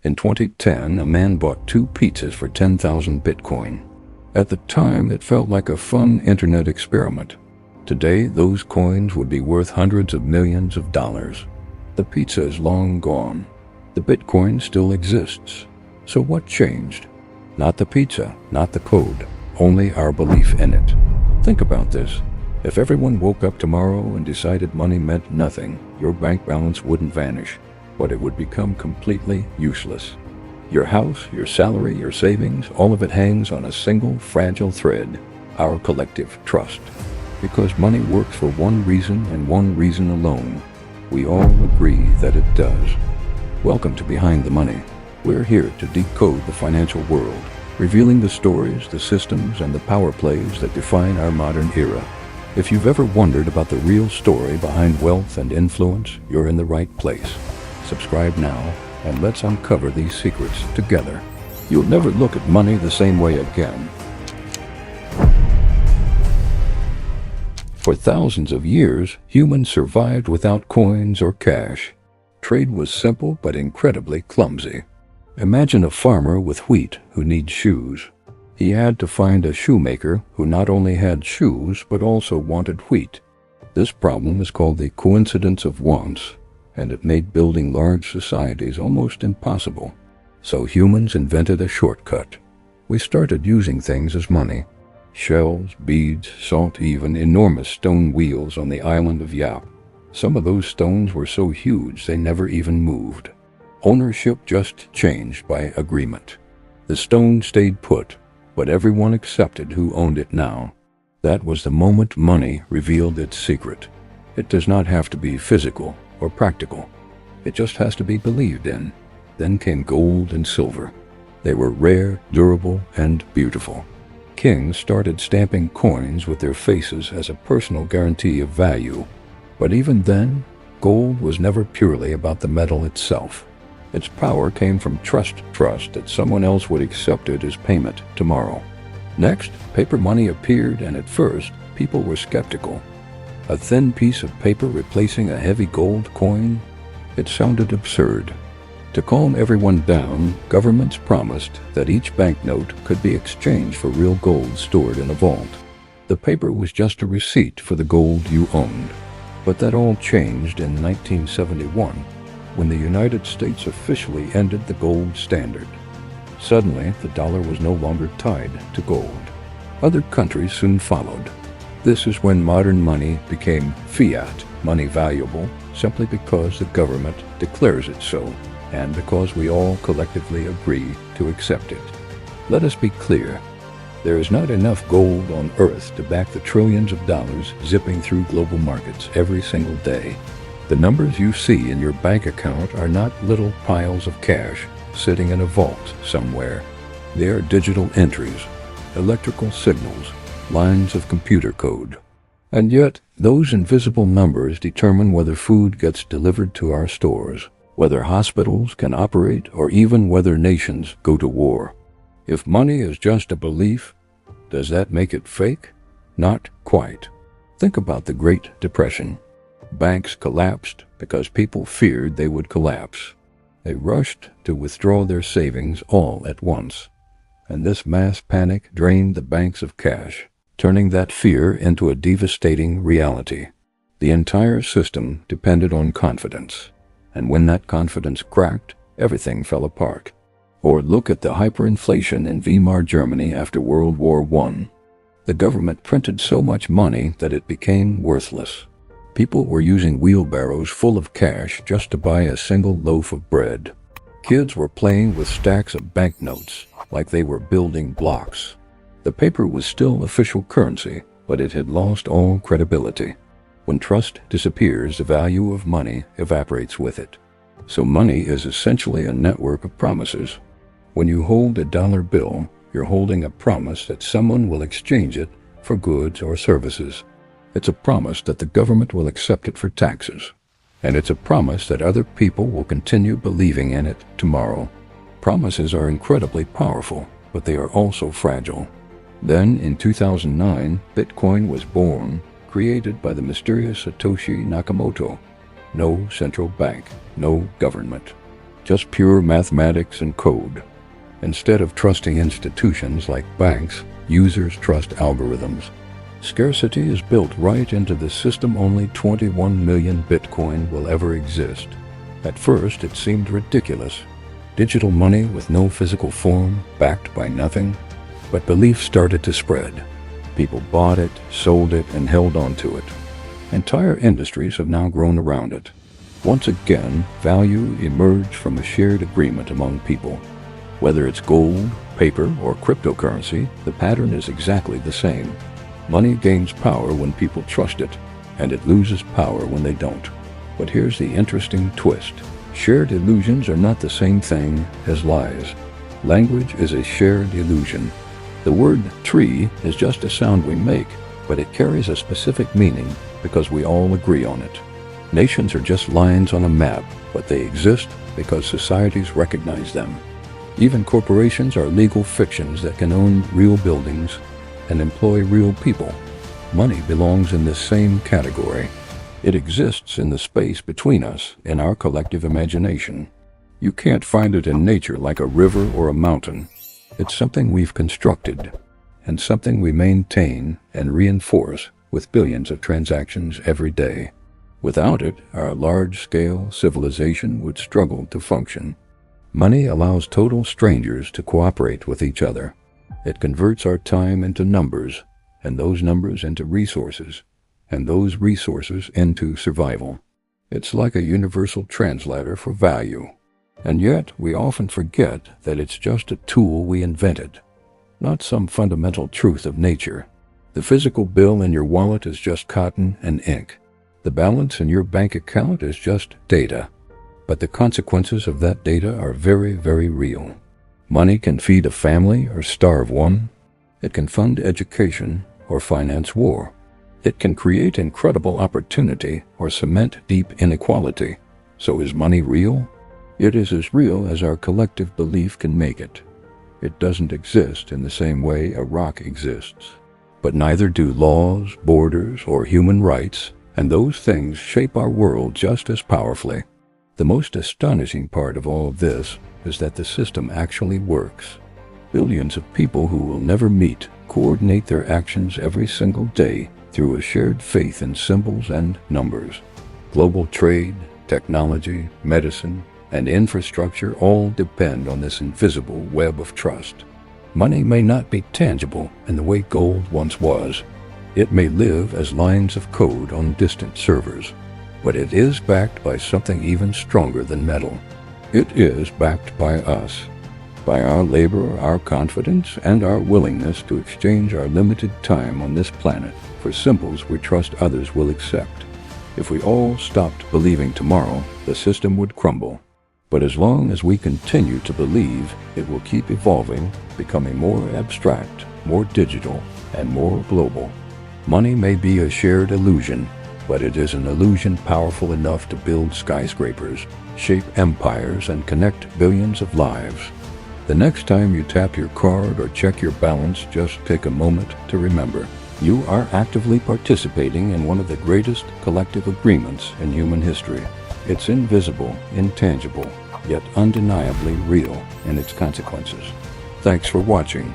In 2010, a man bought 2 pizzas for 10,000 Bitcoin. At the time, it felt like a fun internet experiment. Today, those coins would be worth hundreds of millions of dollars. The pizza is long gone. The Bitcoin still exists. So what changed? Not the pizza, not the code, only our belief in it. Think about this. If everyone woke up tomorrow and decided money meant nothing, your bank balance wouldn't vanish, but it would become completely useless. Your house, your salary, your savings, all of it hangs on a single fragile thread, our collective trust. Because money works for one reason and one reason alone. We all agree that it does. Welcome to Behind the Money. We're here to decode the financial world, revealing the stories, the systems, and the power plays that define our modern era. If you've ever wondered about the real story behind wealth and influence, you're in the right place. Subscribe now, and let's uncover these secrets together. You'll never look at money the same way again. For thousands of years, humans survived without coins or cash. Trade was simple but incredibly clumsy. Imagine a farmer with wheat who needs shoes. He had to find a shoemaker who not only had shoes but also wanted wheat. This problem is called the coincidence of wants, and it made building large societies almost impossible. So humans invented a shortcut. We started using things as money. Shells, beads, salt, even enormous stone wheels on the island of Yap. Some of those stones were so huge they never even moved. Ownership just changed by agreement. The stone stayed put, but everyone accepted who owned it now. That was the moment money revealed its secret. It does not have to be physical or practical. It just has to be believed in. Then came gold and silver. They were rare, durable, and beautiful. Kings started stamping coins with their faces as a personal guarantee of value. But even then, gold was never purely about the metal itself. Its power came from trust that someone else would accept it as payment tomorrow. Next, paper money appeared, and at first, people were skeptical. A thin piece of paper replacing a heavy gold coin? It sounded absurd. To calm everyone down, governments promised that each banknote could be exchanged for real gold stored in a vault. The paper was just a receipt for the gold you owned. But that all changed in 1971, when the United States officially ended the gold standard. Suddenly, the dollar was no longer tied to gold. Other countries soon followed. This is when modern money became fiat, money valuable, simply because the government declares it so, and because we all collectively agree to accept it. Let us be clear. There is not enough gold on Earth to back the trillions of dollars zipping through global markets every single day. The numbers you see in your bank account are not little piles of cash sitting in a vault somewhere. They are digital entries, electrical signals, lines of computer code. And yet, those invisible numbers determine whether food gets delivered to our stores, whether hospitals can operate, or even whether nations go to war. If money is just a belief, does that make it fake? Not quite. Think about the Great Depression. Banks collapsed because people feared they would collapse. They rushed to withdraw their savings all at once. And this mass panic drained the banks of cash, turning that fear into a devastating reality. The entire system depended on confidence. And when that confidence cracked, everything fell apart. Or look at the hyperinflation in Weimar Germany after World War I. The government printed so much money that it became worthless. People were using wheelbarrows full of cash just to buy a single loaf of bread. Kids were playing with stacks of banknotes like they were building blocks. The paper was still official currency, but it had lost all credibility. When trust disappears, the value of money evaporates with it. So money is essentially a network of promises. When you hold a dollar bill, you're holding a promise that someone will exchange it for goods or services. It's a promise that the government will accept it for taxes. And it's a promise that other people will continue believing in it tomorrow. Promises are incredibly powerful, but they are also fragile. Then, in 2009, Bitcoin was born, created by the mysterious Satoshi Nakamoto. No central bank, no government. just pure mathematics and code. Instead of trusting institutions like banks, users trust algorithms. Scarcity is built right into the system. Only 21 million Bitcoin will ever exist. At first, it seemed ridiculous. Digital money with no physical form, backed by nothing. But belief started to spread. People bought it, sold it, and held on to it. Entire industries have now grown around it. Once again, value emerged from a shared agreement among people. Whether it's gold, paper, or cryptocurrency, the pattern is exactly the same. Money gains power when people trust it, and it loses power when they don't. But here's the interesting twist. Shared illusions are not the same thing as lies. Language is a shared illusion. The word tree is just a sound we make, but it carries a specific meaning because we all agree on it. Nations are just lines on a map, but they exist because societies recognize them. Even corporations are legal fictions that can own real buildings and employ real people. Money belongs in this same category. It exists in the space between us, in our collective imagination. You can't find it in nature like a river or a mountain. It's something we've constructed, and something we maintain and reinforce with billions of transactions every day. Without it, our large-scale civilization would struggle to function. Money allows total strangers to cooperate with each other. It converts our time into numbers, and those numbers into resources, and those resources into survival. It's like a universal translator for value. And yet, we often forget that it's just a tool we invented, not some fundamental truth of nature. The physical bill in your wallet is just cotton and ink. The balance in your bank account is just data. But the consequences of that data are very, very real. Money can feed a family or starve one. It can fund education or finance war. It can create incredible opportunity or cement deep inequality. So is money real? It is as real as our collective belief can make it. It doesn't exist in the same way a rock exists. But neither do laws, borders, or human rights, and those things shape our world just as powerfully. The most astonishing part of all of this is that the system actually works. Billions of people who will never meet coordinate their actions every single day through a shared faith in symbols and numbers. Global trade, technology, medicine, and infrastructure all depend on this invisible web of trust. Money may not be tangible in the way gold once was. It may live as lines of code on distant servers. But it is backed by something even stronger than metal. It is backed by us, by our labor, our confidence, and our willingness to exchange our limited time on this planet for symbols we trust others will accept. If we all stopped believing tomorrow, the system would crumble. But as long as we continue to believe, it will keep evolving, becoming more abstract, more digital, and more global. Money may be a shared illusion, but it is an illusion powerful enough to build skyscrapers, shape empires, and connect billions of lives. The next time you tap your card or check your balance, just take a moment to remember. You are actively participating in one of the greatest collective agreements in human history. It's invisible, intangible, yet undeniably real in its consequences. Thanks for watching.